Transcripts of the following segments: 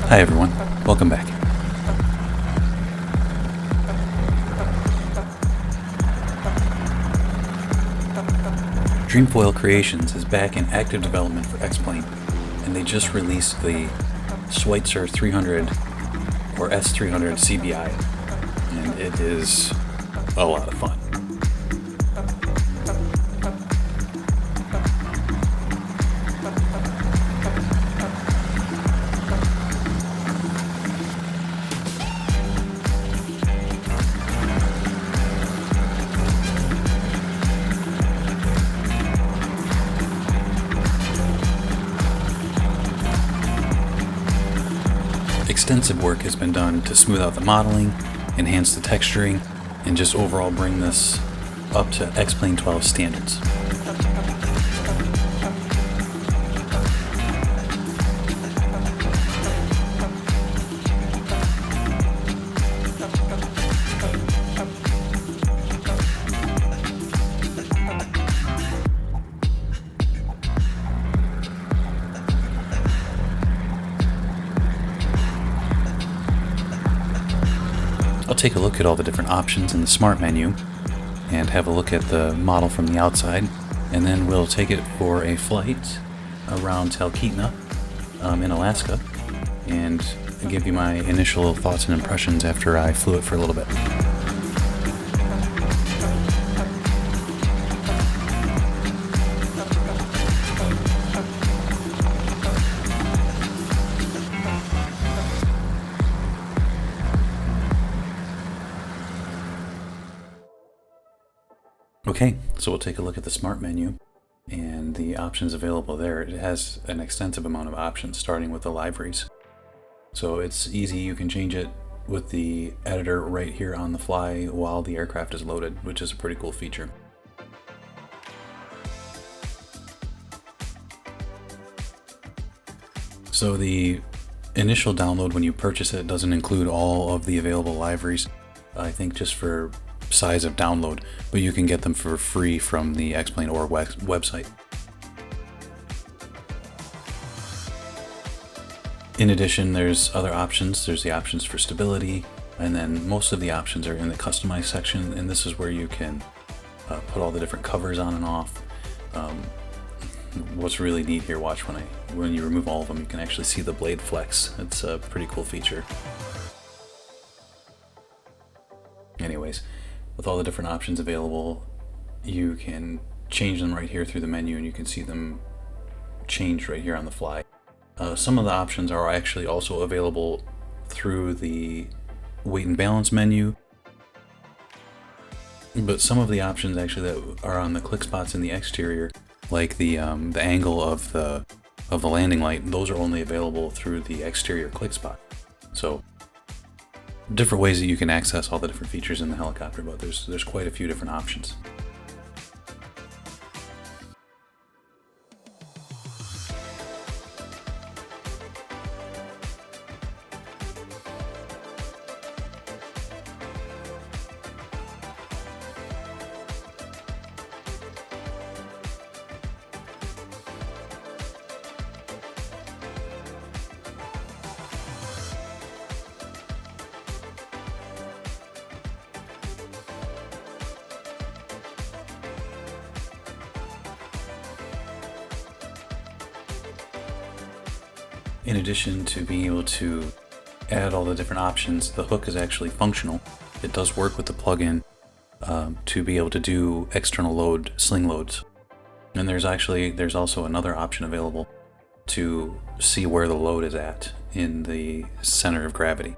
Hi everyone, welcome back. Dreamfoil Creations is back in active development for X-Plane, and they just released the Schweizer S300CBi, and it is a lot of fun. Extensive work has been done to smooth out the modeling, enhance the texturing, and just overall bring this up to X-Plane 12 standards. I'll take a look at all the different options in the Smart menu and have a look at the model from the outside, and then we'll take it for a flight around Talkeetna in Alaska and give you my initial thoughts and impressions after I flew it for a little bit. Okay, so we'll take a look at the Smart menu and the options available there. It has an extensive amount of options, starting with the liveries. So it's easy, you can change it with the editor right here on the fly while the aircraft is loaded, which is a pretty cool feature. So the initial download when you purchase it doesn't include all of the available liveries, I think just for size of download, but you can get them for free from the X-Plane Org website. In addition, there's other options. There's the options for stability, and then most of the options are in the customize section, and this is where you can put all the different covers on and off. What's really neat here, watch when you remove all of them, you can actually see the blade flex. It's a pretty cool feature. Anyways, with all the different options available, you can change them right here through the menu, and you can see them change right here on the fly. Some of the options are actually also available through the weight and balance menu, but some of the options actually that are on the click spots in the exterior, like the angle of the landing light, those are only available through the exterior click spot. So different ways that you can access all the different features in the helicopter, but there's quite a few different options. In addition to being able to add all the different options, the hook is actually functional. It does work with the plugin to be able to do external load sling loads. And there's also another option available to see where the load is at in the center of gravity.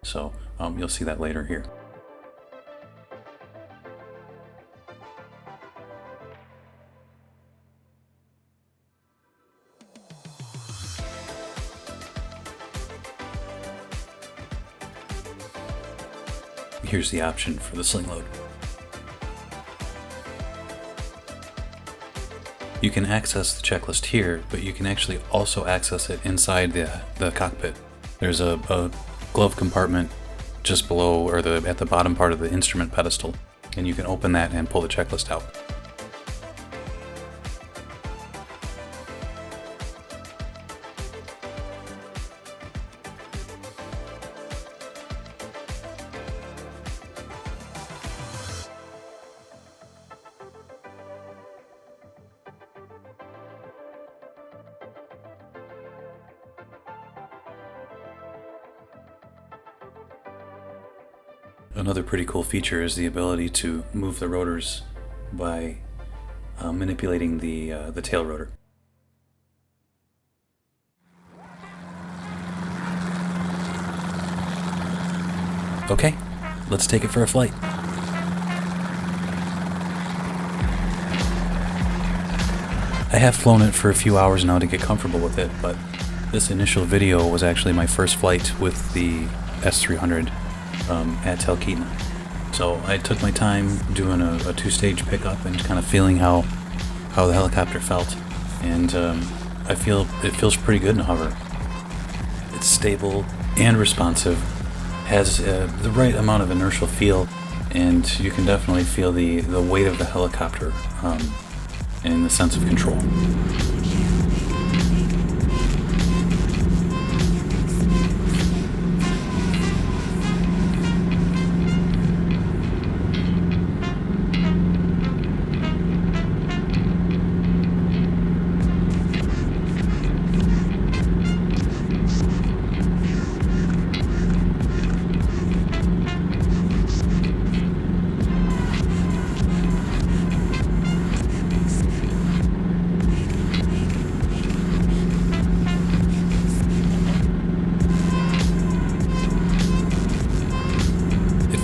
So you'll see that later here. Here's the option for the sling load. You can access the checklist here, but you can actually also access it inside the cockpit. There's a glove compartment just below, or at the bottom part of the instrument pedestal, and you can open that and pull the checklist out. Another pretty cool feature is the ability to move the rotors by manipulating the tail rotor. Okay, let's take it for a flight. I have flown it for a few hours now to get comfortable with it, but this initial video was actually my first flight with the S300 at Talkeetna. So I took my time doing a two-stage pickup and kind of feeling how the helicopter felt, and I feel it feels pretty good in hover. It's stable and responsive, has the right amount of inertial feel, and you can definitely feel the weight of the helicopter and the sense of control.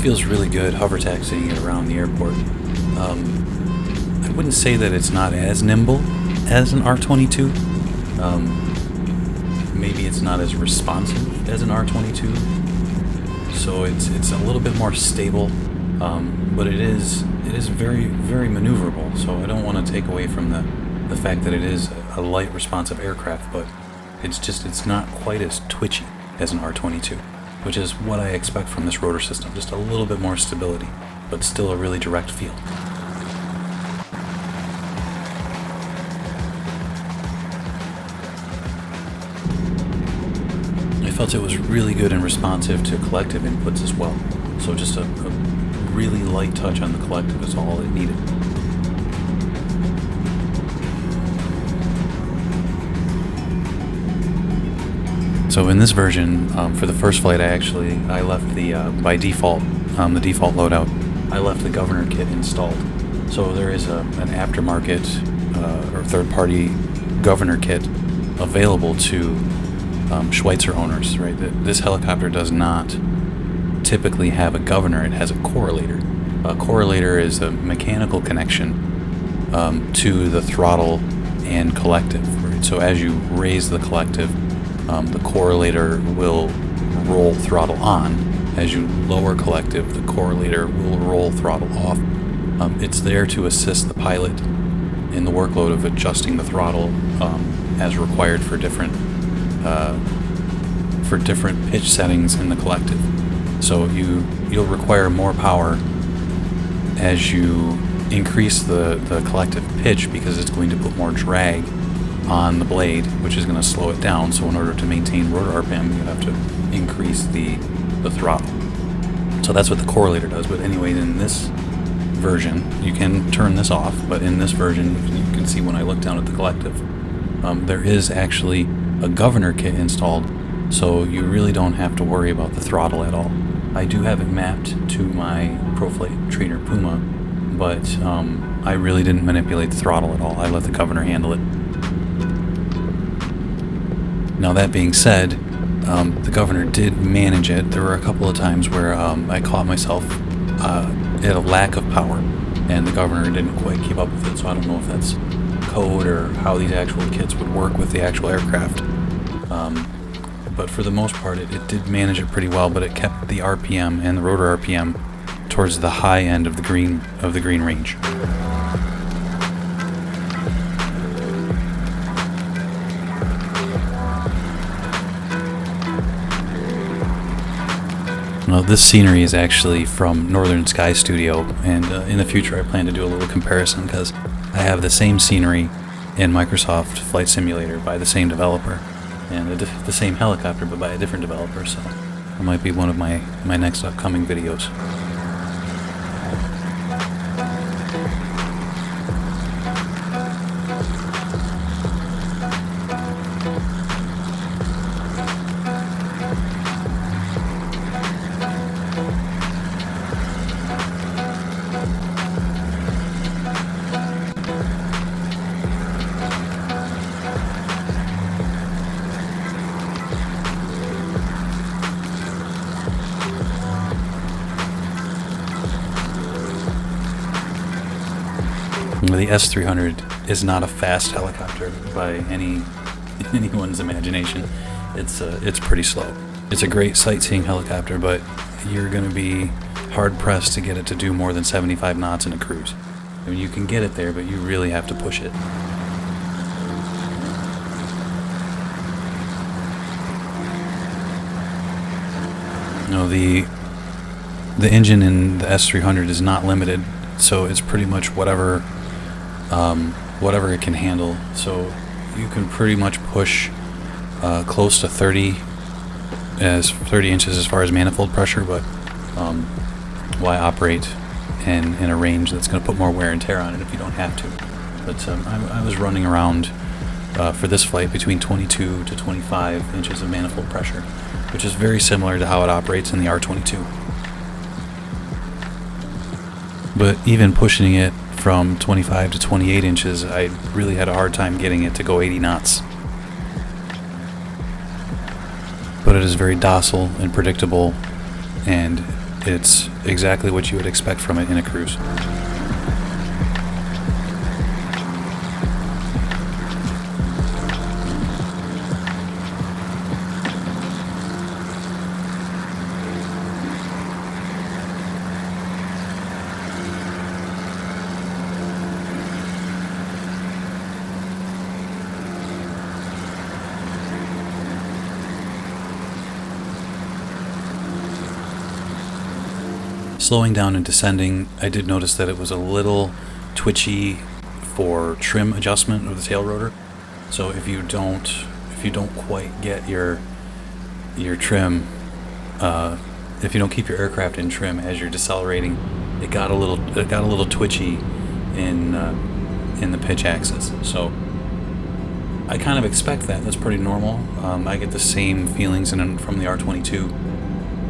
Feels really good hover taxiing it around the airport. I wouldn't say that it's not as nimble as an R22. Maybe it's not as responsive as an R22. So it's a little bit more stable, but it is very, very maneuverable. So I don't want to take away from the fact that it is a light, responsive aircraft, but it's not quite as twitchy as an R22. Which is what I expect from this rotor system, just a little bit more stability, but still a really direct feel. I felt it was really good and responsive to collective inputs as well, so just a really light touch on the collective is all it needed. So in this version, for the first flight, I left the by default, the default loadout, I left the governor kit installed. So there is an aftermarket or third-party governor kit available to Schweizer owners. Right, this helicopter does not typically have a governor; it has a correlator. A correlator is a mechanical connection to the throttle and collective. Right? So as you raise the collective, the correlator will roll throttle on. As you lower collective, the correlator will roll throttle off. It's there to assist the pilot in the workload of adjusting the throttle as required for different pitch settings in the collective. So you'll require more power as you increase the collective pitch, because it's going to put more drag on the blade, which is going to slow it down. So in order to maintain rotor RPM, you have to increase the throttle. So that's what the correlator does. But anyways, in this version, you can turn this off, but in this version, you can see when I look down at the collective, there is actually a governor kit installed, so you really don't have to worry about the throttle at all. I do have it mapped to my ProFlight Trainer Puma, but I really didn't manipulate the throttle at all. I let the governor handle it. Now that being said, the governor did manage it. There were a couple of times where I caught myself at a lack of power, and the governor didn't quite keep up with it, so I don't know if that's code or how these actual kits would work with the actual aircraft. But for the most part, it did manage it pretty well, but it kept the RPM and the rotor RPM towards the high end of the green range. Well, this scenery is actually from Northern Sky Studio, and in the future I plan to do a little comparison, because I have the same scenery in Microsoft Flight Simulator by the same developer, and the same helicopter but by a different developer, so it might be one of my next upcoming videos. Remember, the S300 is not a fast helicopter by anyone's imagination. It's pretty slow. It's a great sightseeing helicopter, but you're going to be hard-pressed to get it to do more than 75 knots in a cruise. I mean, you can get it there, but you really have to push it. No, the engine in the S300 is not limited, so it's pretty much whatever it can handle. So you can pretty much push close to 30 inches as far as manifold pressure, but why operate in a range that's going to put more wear and tear on it if you don't have to? But I was running around for this flight between 22 to 25 inches of manifold pressure, which is very similar to how it operates in the R22. But even pushing it from 25 to 28 inches, I really had a hard time getting it to go 80 knots. But it is very docile and predictable, and it's exactly what you would expect from it in a cruise. Slowing down and descending, I did notice that it was a little twitchy for trim adjustment of the tail rotor. So if you don't quite get your trim, if you don't keep your aircraft in trim as you're decelerating, it got a little twitchy in the pitch axis. So I kind of expect that. That's pretty normal. I get the same feelings from the R22.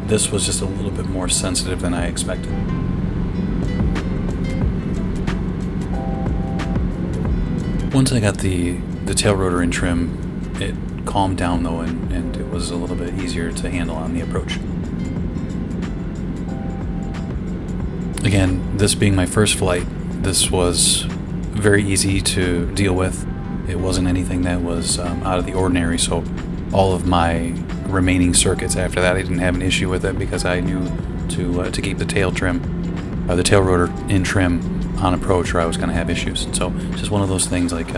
This was just a little bit more sensitive than I expected. Once I got the tail rotor in trim, it calmed down though, and it was a little bit easier to handle on the approach. Again, this being my first flight, this was very easy to deal with. It wasn't anything that was out of the ordinary, so all of my remaining circuits after that, I didn't have an issue with it because I knew to keep the tail rotor in trim on approach, or I was going to have issues. So just one of those things, like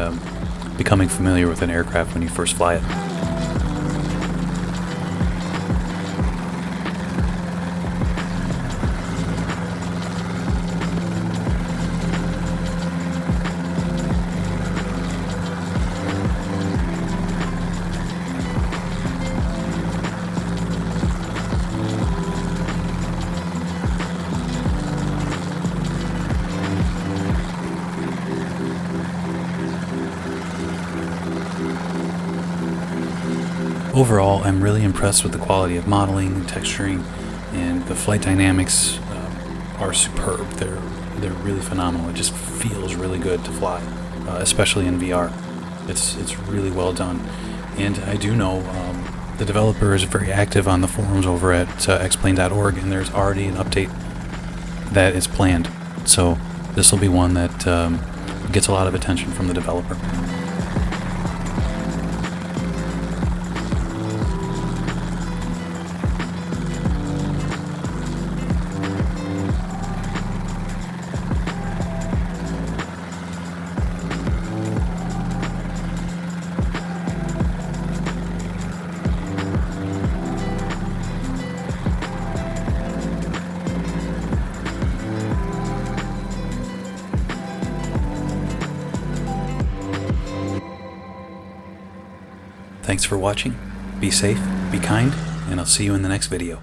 becoming familiar with an aircraft when you first fly it. Overall, I'm really impressed with the quality of modeling, texturing, and the flight dynamics are superb. They're really phenomenal. It just feels really good to fly, especially in VR. It's really well done. And I do know the developer is very active on the forums over at explain.org, and there's already an update that is planned. So this will be one that gets a lot of attention from the developer. Thanks for watching. Be safe, be kind, and I'll see you in the next video.